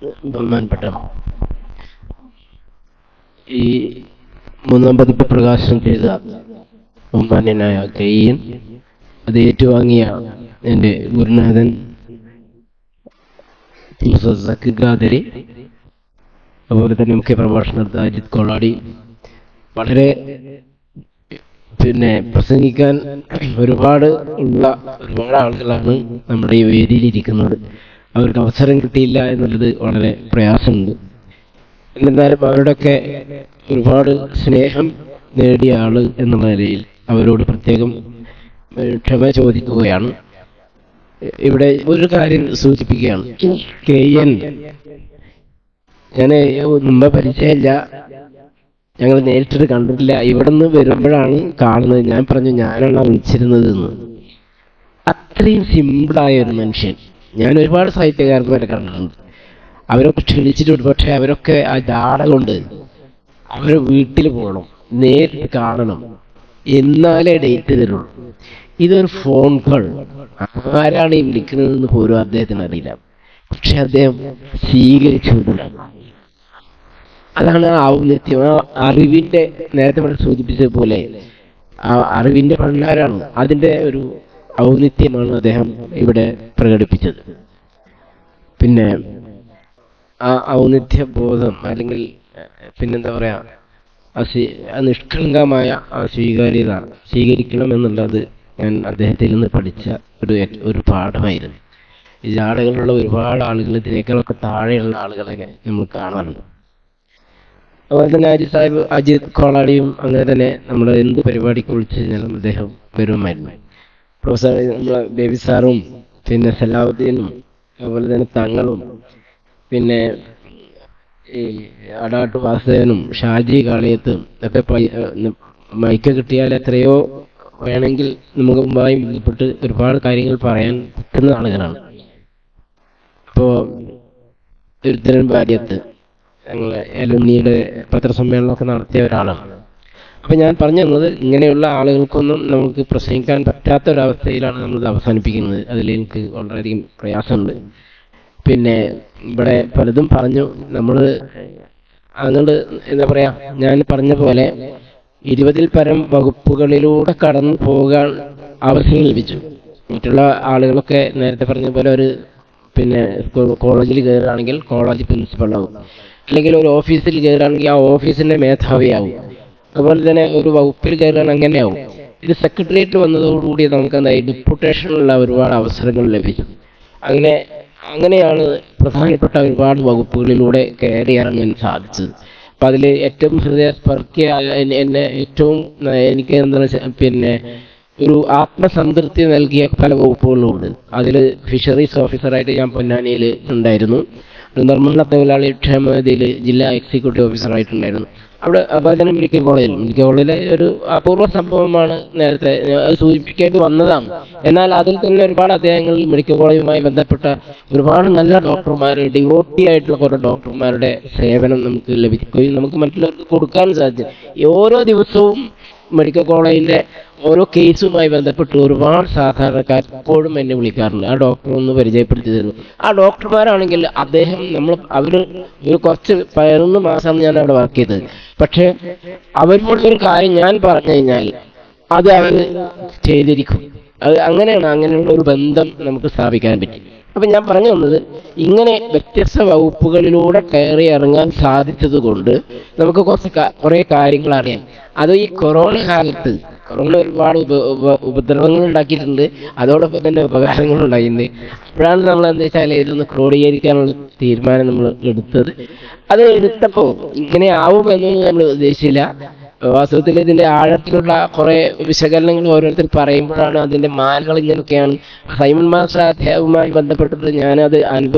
ബഹുമാനപ്പെട്ട ഈ മൂന്നാം പതിപ്പ് പ്രകാശനം ചെയ്ത ബഹുമാന്യനായ കയ്യൻ, അത് ഏറ്റുവാങ്ങിയ എൻ്റെ ഗുരുനാഥൻ സക്കിഗാദരി, അതുപോലെ തന്നെ മുഖ്യ പ്രഭാഷണത്തിൽ അജിത് കോളാടി, വളരെ പ്രസംഗിക്കാൻ ഒരുപാട് ആളുകളാണ് നമ്മുടെ ഈ വേദിയിലിരിക്കുന്നത്. അവർക്ക് അവസരം കിട്ടിയില്ല എന്നുള്ളത് വളരെ പ്രയാസമുണ്ട്. എന്നിരുന്നാലും അവരുടെയൊക്കെ ഒരുപാട് സ്നേഹം നേടിയ ആള് എന്നുള്ള നിലയിൽ അവരോട് പ്രത്യേകം ക്ഷമ ചോദിക്കുകയാണ്. ഇവിടെ ഒരു കാര്യം സൂചിപ്പിക്കുകയാണ്. കെയ്യൻ ഞാൻ മുമ്പ് പരിചയമില്ല, ഞങ്ങൾ നേരിട്ട് കണ്ടിട്ടില്ല. ഇവിടുന്ന് വരുമ്പോഴാണ് കാണുന്നത്. ഞാൻ പറഞ്ഞു ഞാനാണ് വിളിച്ചിരുന്നത് എന്ന്. അത്രയും സിമ്പിളായ ഒരു മനുഷ്യൻ. ഞാൻ ഒരുപാട് സാഹിത്യകാരന്മാരെ കണ്ടിട്ടുണ്ട്. അവരൊക്കെ ക്ഷണിച്ചിട്ടുണ്ട്. പക്ഷെ അവരൊക്കെ ആ ജാട കൊണ്ട് അവരെ വീട്ടിൽ പോകണം, നേരിട്ട് കാണണം, എന്നാലേ ഡേറ്റ് തരുള്ളൂ. ഇതൊരു ഫോൺ കോൾ. ആരാണ് ഈ വിളിക്കുന്നതെന്ന് പോലും അദ്ദേഹത്തിന് അറിയില്ല. പക്ഷെ അദ്ദേഹം സ്വീകരിച്ചുകൊണ്ടില്ല. അതാണ് ആ ഔന്നത്യം, ആ അറിവിന്റെ, നേരത്തെ ഇവിടെ സൂചിപ്പിച്ചതുപോലെ ആ അറിവിന്റെ ഭണ്ഡാരാണ്. അതിന്റെ ഒരു ഔന്നിത്യമാണ് അദ്ദേഹം ഇവിടെ പ്രകടിപ്പിച്ചത്. പിന്നെ ആ ഔന്നിത്യബോധം, അല്ലെങ്കിൽ പിന്നെന്താ പറയാ, നിഷ്കളങ്കമായ ആ സ്വീകാര്യത സ്വീകരിക്കണം എന്നുള്ളത് ഞാൻ അദ്ദേഹത്തിൽ നിന്ന് പഠിച്ച ഒരു പാഠമായിരുന്നു. ഈ ജാടകളുള്ള ഒരുപാട് ആളുകൾ, ഇതിനേക്കാളൊക്കെ താഴെയുള്ള ആളുകളൊക്കെ നമ്മൾ കാണാറുണ്ട്. അതുപോലെ തന്നെ അജിത് കോളാടിയും അങ്ങനെ തന്നെ നമ്മൾ എന്ത് പരിപാടിക്ക് വിളിച്ചു കഴിഞ്ഞാലും അദ്ദേഹം വരുമായിരുന്നു. പ്രൊഫസർ നമ്മളെ ബേബി സാറും പിന്നെ സലാഹുദ്ദീനും അതുപോലെ തന്നെ തങ്ങളും പിന്നെ ഈ അടാട്ട് വാസുദേവനും ഷാജി കാളിയത്തും ഒക്കെ മൈക്ക് കിട്ടിയാൽ എത്രയോ വേണമെങ്കിൽ നമുക്ക് മുമ്പായി ബന്ധപ്പെട്ട് ഒരുപാട് കാര്യങ്ങൾ പറയാൻ പറ്റുന്ന ആളുകളാണ്. അപ്പോൾ തിരുത്തരൻ ഭാര്യത്ത് ഞങ്ങളെ അലുമിനിയുടെ പത്രസമ്മേളനമൊക്കെ നടത്തിയ ഒരാളാണ്. അപ്പം ഞാൻ പറഞ്ഞു തന്നത്, ഇങ്ങനെയുള്ള ആളുകൾക്കൊന്നും നമുക്ക് പ്രസംഗിക്കാൻ പറ്റാത്ത ഒരവസ്ഥയിലാണ് നമ്മളിത് അവസാനിപ്പിക്കുന്നത്. അതിൽ എനിക്ക് വളരെയധികം പ്രയാസമുണ്ട്. പിന്നെ ഇവിടെ പലതും പറഞ്ഞു. നമ്മൾ അങ്ങോട്ട് എന്താ പറയാ, ഞാൻ പറഞ്ഞ പോലെ 20-ൽ പരം വകുപ്പുകളിലൂടെ കടന്നു പോകാൻ അവസരം ലഭിച്ചു. മറ്റുള്ള ആളുകളൊക്കെ നേരത്തെ പറഞ്ഞ പോലെ ഒരു കോളേജിൽ കയറുകയാണെങ്കിൽ കോളേജ് പ്രിൻസിപ്പളാവും, അല്ലെങ്കിൽ ഒരു ഓഫീസിൽ കയറുകയാണെങ്കിൽ ആ ഓഫീസിന്റെ മേധാവിയാവും. അതുപോലെ തന്നെ ഒരു വകുപ്പിൽ കയറുകയാണെങ്കിൽ അങ്ങനെയാവും. ഇത് സെക്രട്ടേറിയറ്റിൽ വന്നതോടുകൂടി നമുക്ക് എന്തായി, ഡെപ്യൂട്ടേഷനുള്ള ഒരുപാട് അവസരങ്ങൾ ലഭിച്ചു. അങ്ങനെയാണ് പ്രധാനപ്പെട്ട ഒരുപാട് വകുപ്പുകളിലൂടെ കയറി ഇറങ്ങാൻ സാധിച്ചത്. അപ്പം അതിൽ ഏറ്റവും ഹൃദയസ്പർശിയായ എന്നെ ഏറ്റവും എനിക്ക് എന്താണ് ഒരു ആത്മസംതൃപ്തി നൽകിയ പല വകുപ്പുകളുമുണ്ട്. അതിൽ ഫിഷറീസ് ഓഫീസറായിട്ട് ഞാൻ പൊന്നാനിയിൽ ഉണ്ടായിരുന്നു. നിർമ്മാണ തൊഴിലാളി ക്ഷേമനിധിയിൽ ജില്ലാ എക്സിക്യൂട്ടീവ് ഓഫീസറായിട്ടുണ്ടായിരുന്നു. അതുപോലെ തന്നെ മെഡിക്കൽ കോളേജിലെ ഒരു അപൂർവ സംഭവമാണ്, നേരത്തെ അത് സൂചിപ്പിക്കേണ്ടി വന്നതാണ്. എന്നാൽ അതിൽ തന്നെ ഒരുപാട് അധ്യായങ്ങളിൽ മെഡിക്കൽ കോളേജുമായി ബന്ധപ്പെട്ട ഒരുപാട് നല്ല ഡോക്ടർമാർ, ഡിവോട്ടി ആയിട്ടുള്ള കുറേ ഡോക്ടർമാരുടെ സേവനം നമുക്ക് ലഭിക്കുകയും നമുക്ക് മറ്റുള്ളവർക്ക് കൊടുക്കാനും സാധിച്ചു. ഓരോ ദിവസവും മെഡിക്കൽ കോളേജിന്റെ ഓരോ കേസുമായി ബന്ധപ്പെട്ട് ഒരുപാട് സാധാരണക്കാർ ഇപ്പോഴും എന്നെ വിളിക്കാറുണ്ട്, ആ ഡോക്ടറെ ഒന്ന് പരിചയപ്പെടുത്തി തരുന്നു. ആ ഡോക്ടർമാരാണെങ്കിൽ അവർ ഒരു കുറച്ച് 11 മാസമാണ് ഞാൻ അവിടെ വർക്ക് ചെയ്തത്. പക്ഷെ അവരോട് ഒരു കാര്യം ഞാൻ പറഞ്ഞു കഴിഞ്ഞാൽ അത് അവർ ചെയ്തിരിക്കും. അത് അങ്ങനെയുള്ള ഒരു ബന്ധം നമുക്ക് സ്ഥാപിക്കാൻ പറ്റി. അപ്പൊ ഞാൻ പറഞ്ഞു വന്നത്, ഇങ്ങനെ വ്യത്യസ്ത വകുപ്പുകളിലൂടെ കയറി ഇറങ്ങാൻ സാധിച്ചത് കൊണ്ട് നമുക്ക് കുറെ കാര്യങ്ങൾ അറിയാം. അത് ഈ കൊറോണ കാലത്ത് കൊറോണ ഒരുപാട് ഉപദ്രവങ്ങൾ ഉണ്ടാക്കിയിട്ടുണ്ട്, അതോടൊപ്പം തന്നെ ഉപകാരങ്ങളും ഉണ്ടായിട്ടുണ്ട്. അപ്പോഴാണ് നമ്മൾ എന്താ വെച്ചാൽ ഇതൊന്ന് ക്രോഡീകരിക്കാനുള്ള തീരുമാനം നമ്മൾ എടുത്തത്. അത് എടുത്തപ്പോൾ ഇങ്ങനെ ആവുമെന്നൊന്നും നമ്മൾ ഉദ്ദേശിച്ചില്ല. വാസ്തവത്തിൽ ഇതിന്റെ ആഴത്തിലുള്ള കുറെ വിശകലനങ്ങൾ ഓരോരുത്തർ പറയുമ്പോഴാണ് അതിന്റെ മാനങ്ങൾ ഇങ്ങനെയൊക്കെയാണ്. സൈമൺ മാസ്റ്റർ അധ്യാപകവുമായി ബന്ധപ്പെട്ടിട്ട് ഞാനത്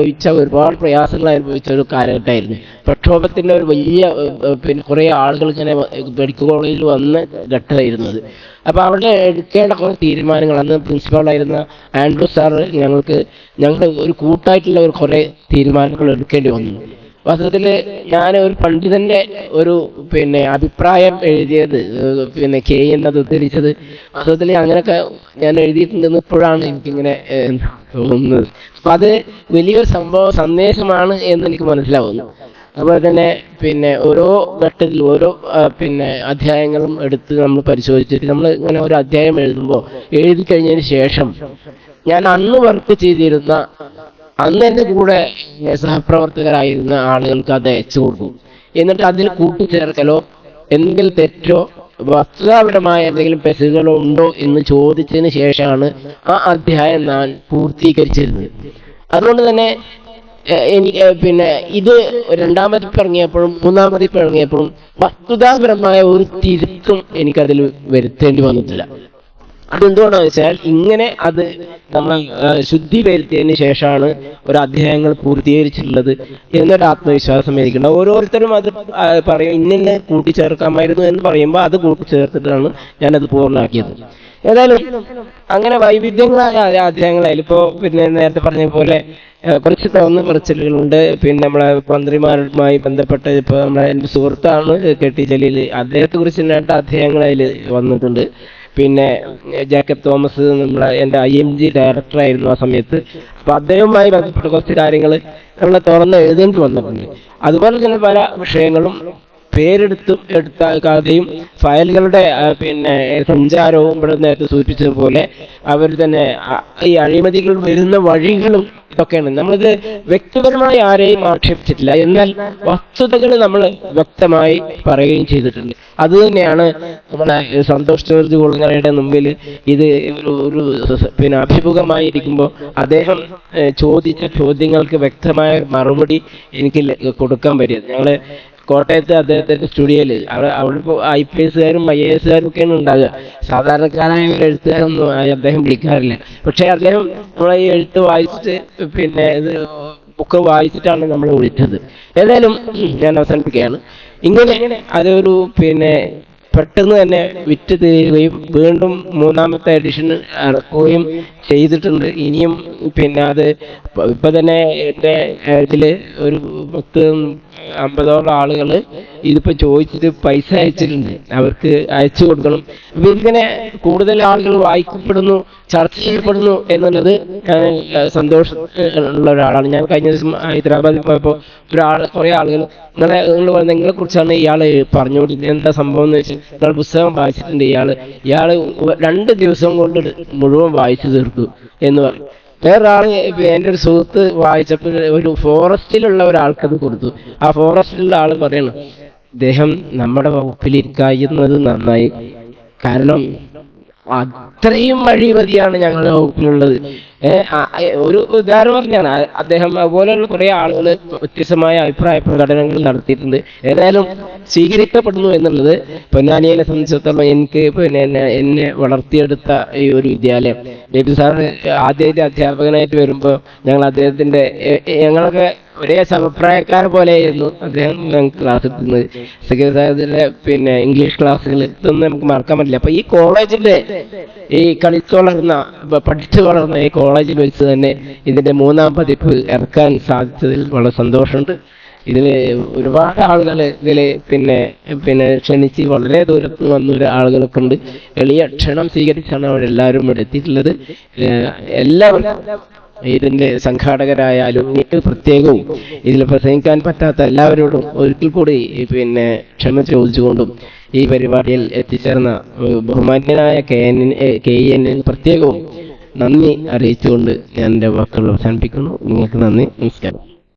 ഒരുപാട് പ്രയാസങ്ങൾ അനുഭവിച്ച ഒരു കാലഘട്ടമായിരുന്നു. പ്രക്ഷോഭത്തിന്റെ ഒരു വലിയ കുറെ ആളുകൾ ഇങ്ങനെ മെഡിക്കൽ കോളേജിൽ വന്ന് ഘട്ടമായിരുന്നത്. അപ്പൊ അവിടെ എടുക്കേണ്ട കുറെ തീരുമാനങ്ങൾ, അന്ന് പ്രിൻസിപ്പാളായിരുന്ന ആൻഡ്രൂ സാറ് ഞങ്ങൾ ഒരു കൂട്ടായിട്ടുള്ള കുറെ തീരുമാനങ്ങൾ എടുക്കേണ്ടി വന്നു. വാസ്തവത്തിൽ ഞാൻ ഒരു പണ്ഡിതന്റെ ഒരു അഭിപ്രായം എഴുതിയത് കെ എന്നത് ഉദ്ധരിച്ചത് വാസ്തവത്തിൽ അങ്ങനെയൊക്കെ ഞാൻ എഴുതിയിട്ടുണ്ടെന്ന് ഇപ്പോഴാണ് എനിക്കിങ്ങനെ തോന്നുന്നത്. അപ്പൊ അത് വലിയൊരു സന്ദേശമാണ് എന്ന് എനിക്ക് മനസ്സിലാവുന്നു. അതുപോലെ തന്നെ ഓരോ ഘട്ടത്തിൽ ഓരോ അധ്യായങ്ങളും എടുത്ത് നമ്മൾ പരിശോധിച്ചിട്ട് നമ്മൾ ഇങ്ങനെ ഒരു അധ്യായം എഴുതി കഴിഞ്ഞതിന് ശേഷം ഞാൻ അന്ന് വർക്ക് ചെയ്തിരുന്ന അന്ന് എൻ്റെ കൂടെ സഹപ്രവർത്തകരായിരുന്ന ആളുകൾക്ക് അത് അയച്ചു കൊടുക്കും. എന്നിട്ട് അതിൽ കൂട്ടിച്ചേർക്കലോ എന്തെങ്കിലും തെറ്റോ വസ്തുതാപരമായ എന്തെങ്കിലും പെശകുകളോ ഉണ്ടോ എന്ന് ചോദിച്ചതിന് ശേഷമാണ് ആ അധ്യായം ഞാൻ പൂർത്തീകരിച്ചിരുന്നത്. അതുകൊണ്ട് തന്നെ എനിക്ക് ഇത് രണ്ടാമത് ഇറങ്ങിയപ്പോഴും മൂന്നാമത് ഇറങ്ങിയപ്പോഴും വസ്തുതാപരമായ ഒരു തിരുത്തും എനിക്കതിൽ വരുത്തേണ്ടി വന്നിട്ടില്ല. അതെന്തുകൊണ്ടാണെന്ന് വെച്ചാൽ ഇങ്ങനെ അത് നമ്മൾ ശുദ്ധി വരുത്തിയതിന് ശേഷമാണ് ഒരു അധ്യായങ്ങൾ പൂർത്തീകരിച്ചിട്ടുള്ളത് എന്നൊരു ആത്മവിശ്വാസം എനിക്കുണ്ട്. ഓരോരുത്തരും അത് പറയും ഇന്നെ കൂട്ടിച്ചേർക്കാമായിരുന്നു എന്ന് പറയുമ്പോൾ അത് കൂട്ടിച്ചേർത്തിട്ടാണ് ഞാനത് പൂർണ്ണമാക്കിയത്. ഏതായാലും അങ്ങനെ വൈവിധ്യങ്ങളായ അധ്യായങ്ങളായാലും ഇപ്പോ നേരത്തെ പറഞ്ഞ പോലെ കുറച്ച് തുറന്ന് പറച്ചിലുകളുണ്ട്. നമ്മളെ മന്ത്രിമാരുമായി ബന്ധപ്പെട്ട ഇപ്പൊ എൻ്റെ സുഹൃത്താണ് KT ജലീൽ, അദ്ദേഹത്തെ കുറിച്ച് 2 അധ്യായങ്ങൾ അതിൽ വന്നിട്ടുണ്ട്. ജേക്കബ് തോമസ് എൻ്റെ IMG ഡയറക്ടറായിരുന്നു ആ സമയത്ത്. അപ്പൊ അദ്ദേഹവുമായി ബന്ധപ്പെട്ട കുറച്ച് കാര്യങ്ങൾ നമ്മൾ തുറന്ന് എഴുതേണ്ടി വന്നിട്ടുണ്ട്. അതുപോലെ തന്നെ പല വിഷയങ്ങളും എടുത്താക്കാതെയും ഫയലുകളുടെ സഞ്ചാരവും ഇവിടെ നേരത്തെ സൂചിപ്പിച്ചതുപോലെ അവർ തന്നെ ഈ അഴിമതികൾ വരുന്ന വഴികളും ഇതൊക്കെയാണ്. നമ്മളിത് വ്യക്തിപരമായി ആരെയും ആക്ഷേപിച്ചിട്ടില്ല, എന്നാൽ വസ്തുതകൾ നമ്മൾ വ്യക്തമായി പറയുകയും ചെയ്തിട്ടുണ്ട്. അത് തന്നെയാണ് നമ്മളെ സന്തോഷ് ജോർജ് കുളങ്ങരയുടെ മുമ്പിൽ ഇത് ഒരു അഭിമുഖമായിരിക്കുമ്പോൾ അദ്ദേഹം ചോദിച്ച ചോദ്യങ്ങൾക്ക് വ്യക്തമായ മറുപടി എനിക്ക് കൊടുക്കാൻ പറ്റിയത്. ഞങ്ങള് കോട്ടയത്ത് അദ്ദേഹത്തിന്റെ സ്റ്റുഡിയോയില് അവിടെ IPS-കാരും IAS-കാരും ഒക്കെയാണ് ഉണ്ടാകുക. സാധാരണക്കാരായ ഒരു എഴുത്തുകാരൊന്നും അദ്ദേഹം വിളിക്കാറില്ല. പക്ഷെ അദ്ദേഹം നമ്മളെ ഈ എഴുത്ത് വായിച്ചിട്ട് ഇത് ബുക്ക് വായിച്ചിട്ടാണ് നമ്മൾ വിളിച്ചത്. ഏതായാലും ഞാൻ അവസാനിപ്പിക്കുകയാണ്. ഇങ്ങനെ അതൊരു പെട്ടെന്ന് തന്നെ വിറ്റ് തീരുകയും വീണ്ടും 3ാമത്തെ എഡിഷൻ ഇറക്കുകയും ചെയ്തിട്ടുണ്ട്. ഇനിയും അത് ഇപ്പൊ തന്നെ എൻ്റെ ഇതില് ഒരു 50ഓളം ആളുകൾ ഇതിപ്പോ ചോദിച്ചിട്ട് പൈസ അയച്ചിട്ടുണ്ട്, അവർക്ക് അയച്ചു കൊടുക്കണം. അപ്പൊ ഇതിങ്ങനെ കൂടുതൽ ആളുകൾ വായിക്കപ്പെടുന്നു, ചർച്ച ചെയ്യപ്പെടുന്നു എന്നുള്ളത് സന്തോഷം ഉള്ള ഒരാളാണ്. ഞാൻ കഴിഞ്ഞ ദിവസം ഹൈദരാബാദിൽ പോയപ്പോൾ കുറെ ആളുകൾ നിങ്ങളെ കുറിച്ചാണ് ഇയാള് പറഞ്ഞുകൊണ്ടിരുന്നത്, എന്താ സംഭവം എന്ന് വെച്ചാൽ നിങ്ങൾ പുസ്തകം വായിച്ചിട്ടുണ്ട്, ഇയാള് 2 ദിവസം കൊണ്ട് മുഴുവൻ വായിച്ചു തീർത്തു എന്ന് പറയും. വേറൊരാള് എൻ്റെ ഒരു സുഹൃത്ത് വായിച്ചപ്പോൾ ഒരു ഫോറസ്റ്റിലുള്ള ഒരാൾക്കത് കൊടുത്തു. ആ ഫോറസ്റ്റിലുള്ള ആള് പറയണം, അദ്ദേഹം നമ്മുടെ വകുപ്പിലിരിക്കുന്നത് നന്നായി, കാരണം അത്രയും അഴിമതിയാണ് ഞങ്ങളുടെ വകുപ്പിലുള്ളത്. ഒരു ഉദാഹരണം പറഞ്ഞാണ് അദ്ദേഹം. അതുപോലെയുള്ള കുറെ ആളുകൾ വ്യത്യസ്തമായ അഭിപ്രായ പ്രകടനങ്ങൾ നടത്തിയിട്ടുണ്ട്. ഏതായാലും സ്വീകരിക്കപ്പെടുന്നു എന്നുള്ളത് പൊന്നാനിയെ സംബന്ധിച്ചിടത്തോളം എനിക്ക് എന്നെ വളർത്തിയെടുത്ത ഈ ഒരു വിദ്യാലയം. ബേബി സാറ് ആദ്യമായിട്ട് അധ്യാപകനായിട്ട് വരുമ്പോൾ ഞങ്ങളൊക്കെ ഒരേ സമപ്രായക്കാരെ പോലെയായിരുന്നു അദ്ദേഹം ഞങ്ങൾക്ക് ക്ലാസ് എടുക്കുന്നത്. സെക്രട്ടറിയുടെ ഇംഗ്ലീഷ് ക്ലാസ്സുകൾ ഇതൊന്നും നമുക്ക് മറക്കാൻ പറ്റില്ല. അപ്പൊ ഈ കോളേജിന്റെ ഈ പഠിച്ചു വളർന്ന ഈ കോളേജിൽ വെച്ച് തന്നെ ഇതിന്റെ 3ാം പതിപ്പ് ഇറക്കാൻ സാധിച്ചതിൽ വളരെ സന്തോഷമുണ്ട്. ഇതില് ഒരുപാട് ആളുകൾ ഇതില് ക്ഷണിച്ച് വളരെ ദൂരത്ത് വന്ന ആളുകളൊക്കെ ഉണ്ട്. എളിയ ക്ഷണം സ്വീകരിച്ചാണ് അവരെല്ലാവരും ഇവിടെ എത്തിയിട്ടുള്ളത്. എല്ലാവരും ഇതിന്റെ സംഘാടകരായാലും പ്രത്യേകവും ഇതിൽ പ്രസംഗിക്കാൻ പറ്റാത്ത എല്ലാവരോടും ഒരിക്കൽ കൂടി ക്ഷമ ചോദിച്ചുകൊണ്ടും ഈ പരിപാടിയിൽ എത്തിച്ചേർന്ന ബഹുമാന്യനായ KEN പ്രത്യേകവും നന്ദി അറിയിച്ചുകൊണ്ട് ഞാൻ എൻ്റെ വാക്കുകൾ അവസാനിപ്പിക്കുന്നു. നിങ്ങൾക്ക് നന്ദി, നമസ്കാരം.